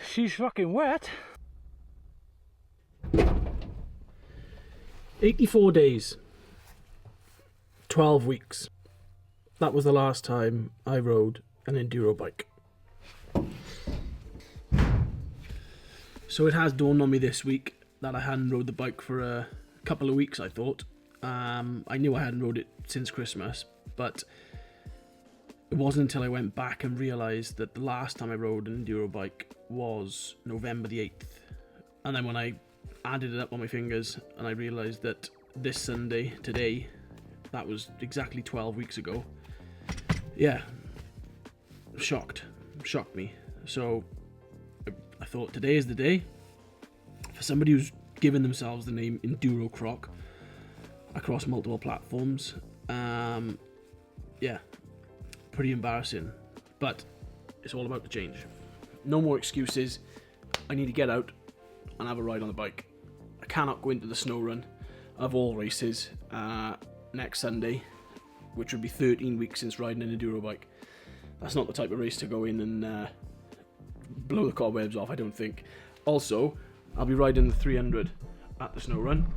She's fucking wet. 84 days. 12 weeks. That was the last time I rode an enduro bike. So it has dawned on me this week that I hadn't rode the bike for a couple of weeks, I thought. I knew I hadn't rode it since Christmas, but it wasn't until I went back and realised that the last time I rode an enduro bike was November the 8th. And then when I added it up on my fingers and I realised that this Sunday, today, that was exactly 12 weeks ago. Yeah, shocked me. So I thought today is the day for somebody who's given themselves the name Enduro Croc across multiple platforms. Yeah, pretty embarrassing, but it's all about the change. No more excuses. I need to get out and have a ride on the bike. I cannot go into the snow run of all races next Sunday, which would be 13 weeks since riding an enduro bike. That's not the type of race to go in and blow the cobwebs off, I don't think. Also, I'll be riding the 300 at the snow run.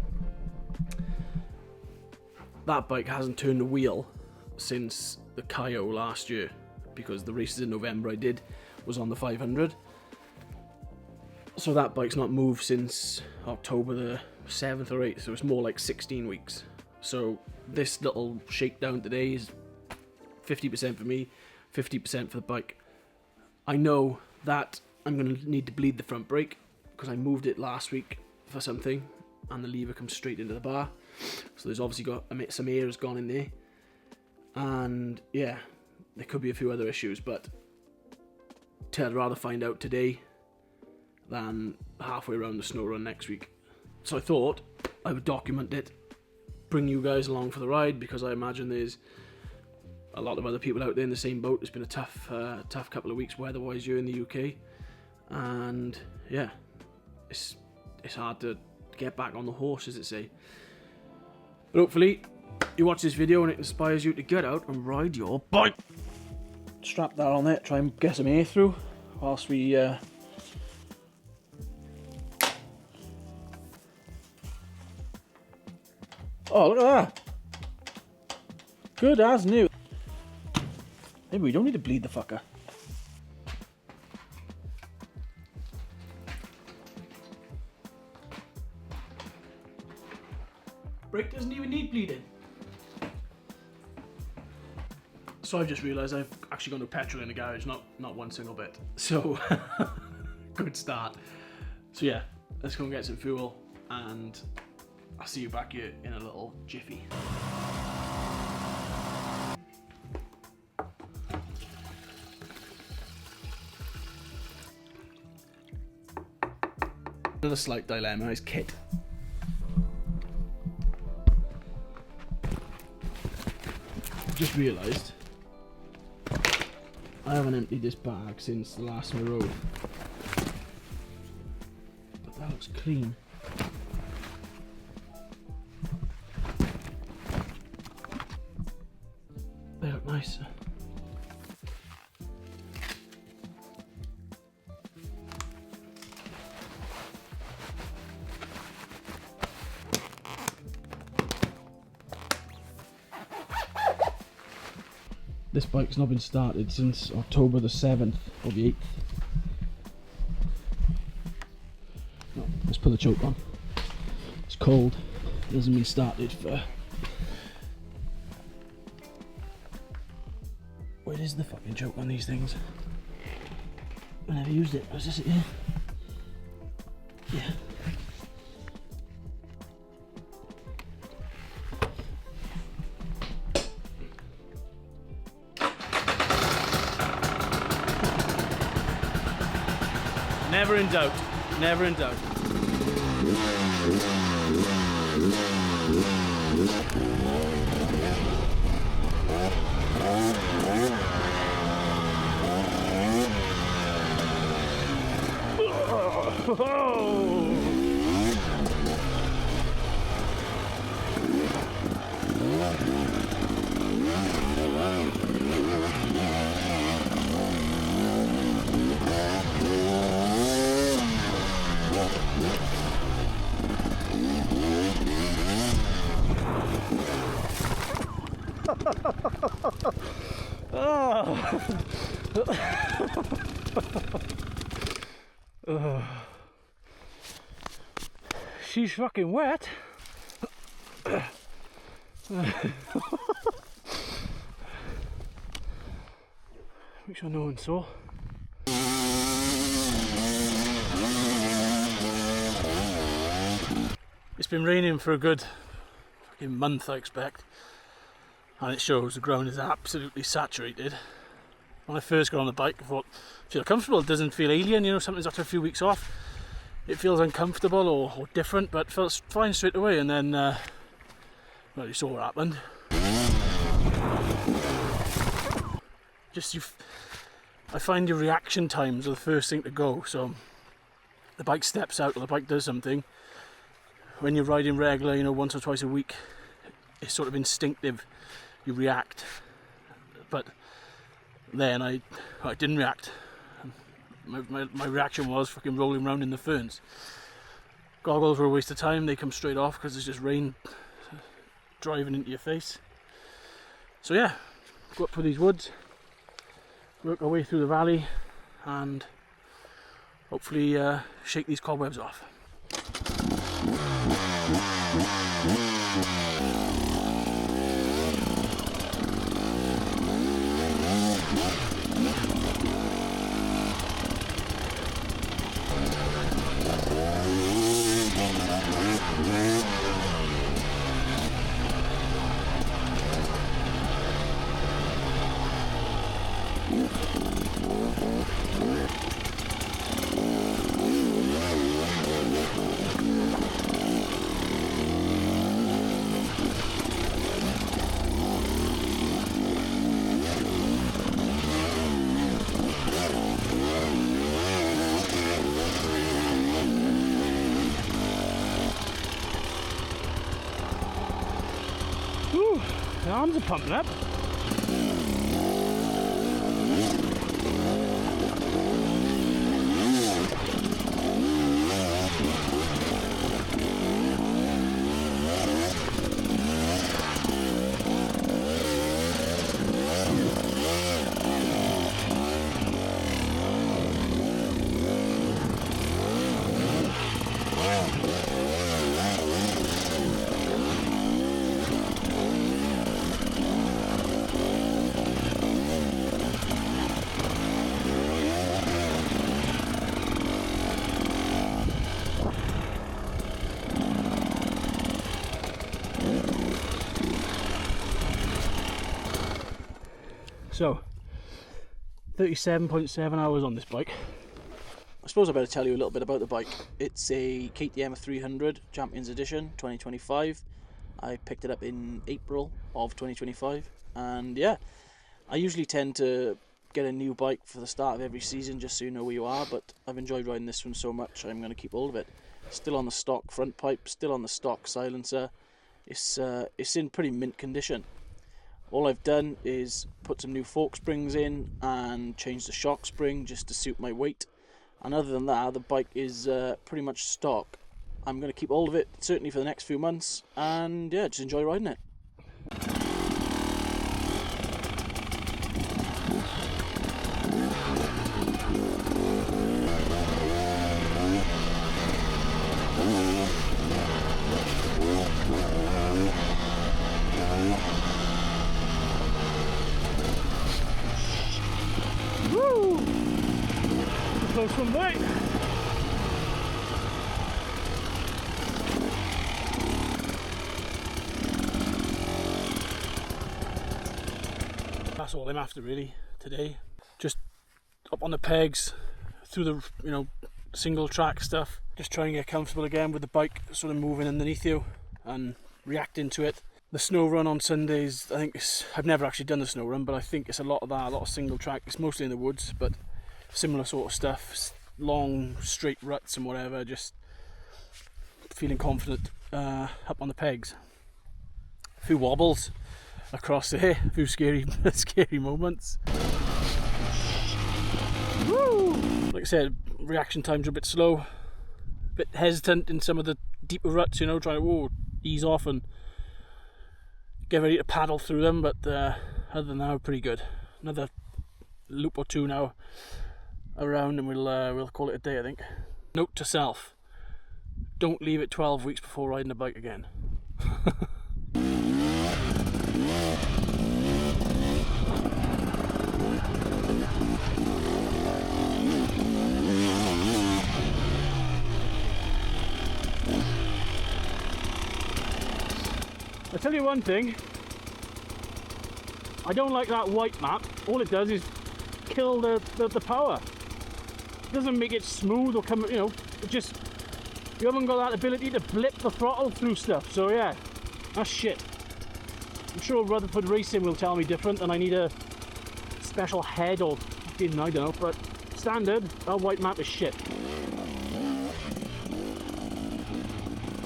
That bike hasn't turned a wheel since the Cayo last year, because the races in November I did was on the 500. So that bike's not moved since October the 7th or 8th, so it's more like 16 weeks. So this little shakedown today is 50% for me, 50% for the bike. I know that I'm going to need to bleed the front brake because I moved it last week for something and the lever comes straight into the bar. So there's obviously got some air has gone in there. And yeah, there could be a few other issues, but I'd rather find out today than halfway around the snow run next week. So I thought I would document it, bring you guys along for the ride, because I imagine there's a lot of other people out there in the same boat. It's been a tough couple of weeks weather-wise here in the UK, and yeah, it's hard to get back on the horse, as it say. But hopefully you watch this video and it inspires you to get out and ride your bike. Strap that on there, try and get some air through whilst we oh, look at that. Good as new. Maybe we don't need to bleed the fucker. Brake doesn't even need bleeding. So I've just realised I've actually gone to petrol in the garage, not one single bit. So, good start. So yeah, let's go and get some fuel, and I'll see you back here in a little jiffy. Another slight dilemma is kit. Just realised I haven't emptied this bag since the last time I rode, but that looks clean. They look nice. This bike's not been started since October the 7th or the 8th. No, let's put the choke on. It's cold. It hasn't been started for... Where is the fucking choke on these things? I never used it. Was this it here? Yeah. Never in doubt. Never in doubt. Oh. She's fucking wet. Make sure no one saw. It's been raining for a good fucking month, I expect, and it shows. The ground is absolutely saturated. When I first got on the bike, I thought, I feel comfortable. It doesn't feel alien, you know, something's after a few weeks off. It feels uncomfortable or different, but it felt fine straight away. And then, well, you saw what happened. I find your reaction times are the first thing to go. So the bike steps out or the bike does something. When you're riding regular, you know, once or twice a week, it's sort of instinctive. You react. But then I didn't react. My reaction was fucking rolling around in the ferns. Goggles were a waste of time. They come straight off because there's just rain driving into your face. So yeah, go up through these woods, work our way through the valley, and hopefully shake these cobwebs off. Whew, the arms are pumping up. So, 37.7 hours on this bike. I suppose I better tell you a little bit about the bike. It's a KTM 300 Champions Edition 2025. I picked it up in April of 2025, and yeah, I usually tend to get a new bike for the start of every season just so you know where you are, but I've enjoyed riding this one so much I'm going to keep hold of it. Still on the stock front pipe, still on the stock silencer. It's in pretty mint condition. All I've done is put some new fork springs in and change the shock spring just to suit my weight. And other than that, the bike is pretty much stock. I'm going to keep hold of it, certainly for the next few months, and yeah, just enjoy riding it. Woo! Close one way. That's all I'm after really today. Just up on the pegs, through the single track stuff. Just trying to get comfortable again with the bike sort of moving underneath you and reacting to it. The snow run on Sundays, I think I've never actually done the snow run, but I think it's a lot of that, a lot of single track. It's mostly in the woods, but similar sort of stuff, long straight ruts and whatever, just feeling confident up on the pegs. A few wobbles across there, a few scary moments. Woo! Like I said, reaction times are a bit slow, a bit hesitant in some of the deeper ruts, trying to ease off and get ready to paddle through them, but other than that, we're pretty good. Another loop or two now around and we'll call it a day, I think. Note to self, don't leave it 12 weeks before riding a bike again. I'll tell you one thing, I don't like that white map. All it does is kill the power. It doesn't make it smooth or come, you know, it just, you haven't got that ability to blip the throttle through stuff, so yeah, that's shit. I'm sure Rutherford Racing will tell me different and I need a special head or fucking, I don't know, but standard, that white map is shit.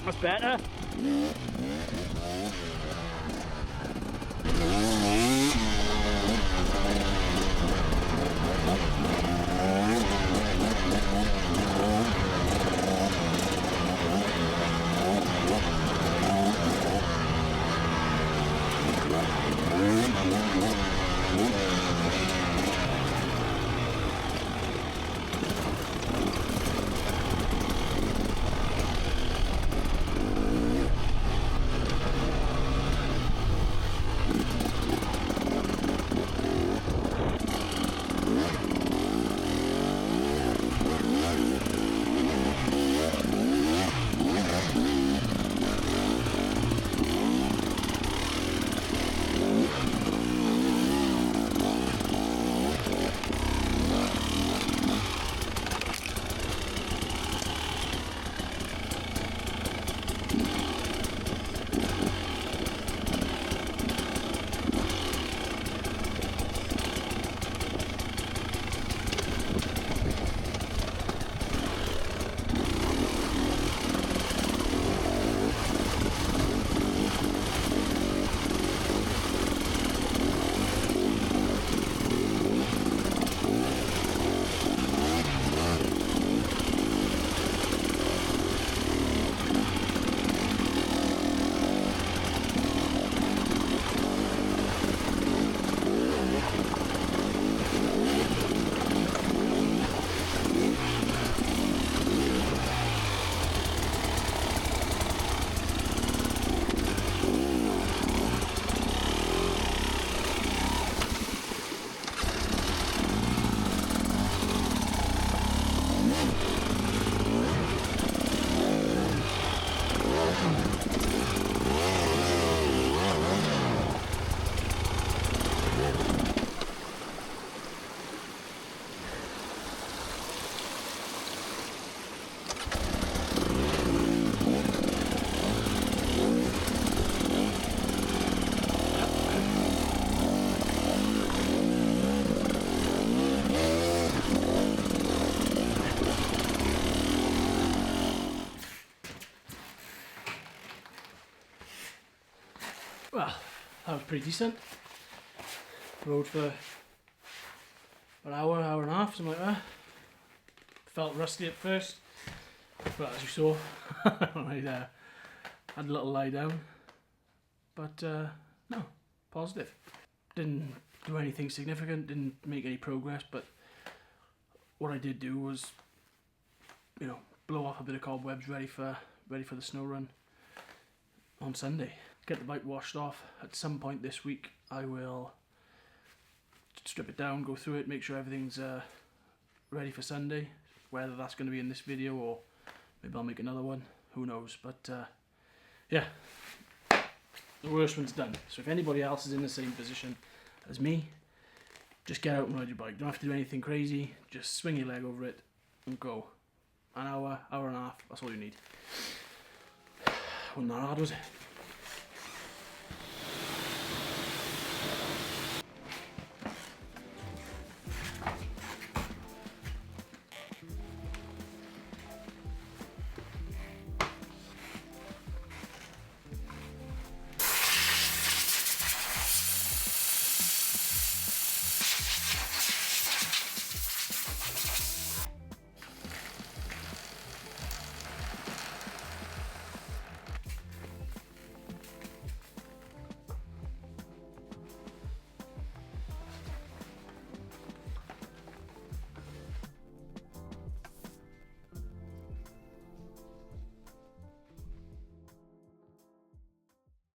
That's better. Well, that was pretty decent. Rode for an hour, hour and a half, something like that. Felt rusty at first, but as you saw, I had a little lie down. But no, positive. Didn't do anything significant, didn't make any progress, but what I did do was, you know, blow off a bit of cobwebs ready for the snow run on Sunday. Get the bike washed off. At some point this week I will strip it down, go through it, make sure everything's ready for Sunday. Whether that's going to be in this video or maybe I'll make another one, who knows. But yeah, the worst one's done. So if anybody else is in the same position as me, just get out and ride your bike. Don't have to do anything crazy, just swing your leg over it and go. An hour, hour and a half, that's all you need. Wasn't that hard, was it?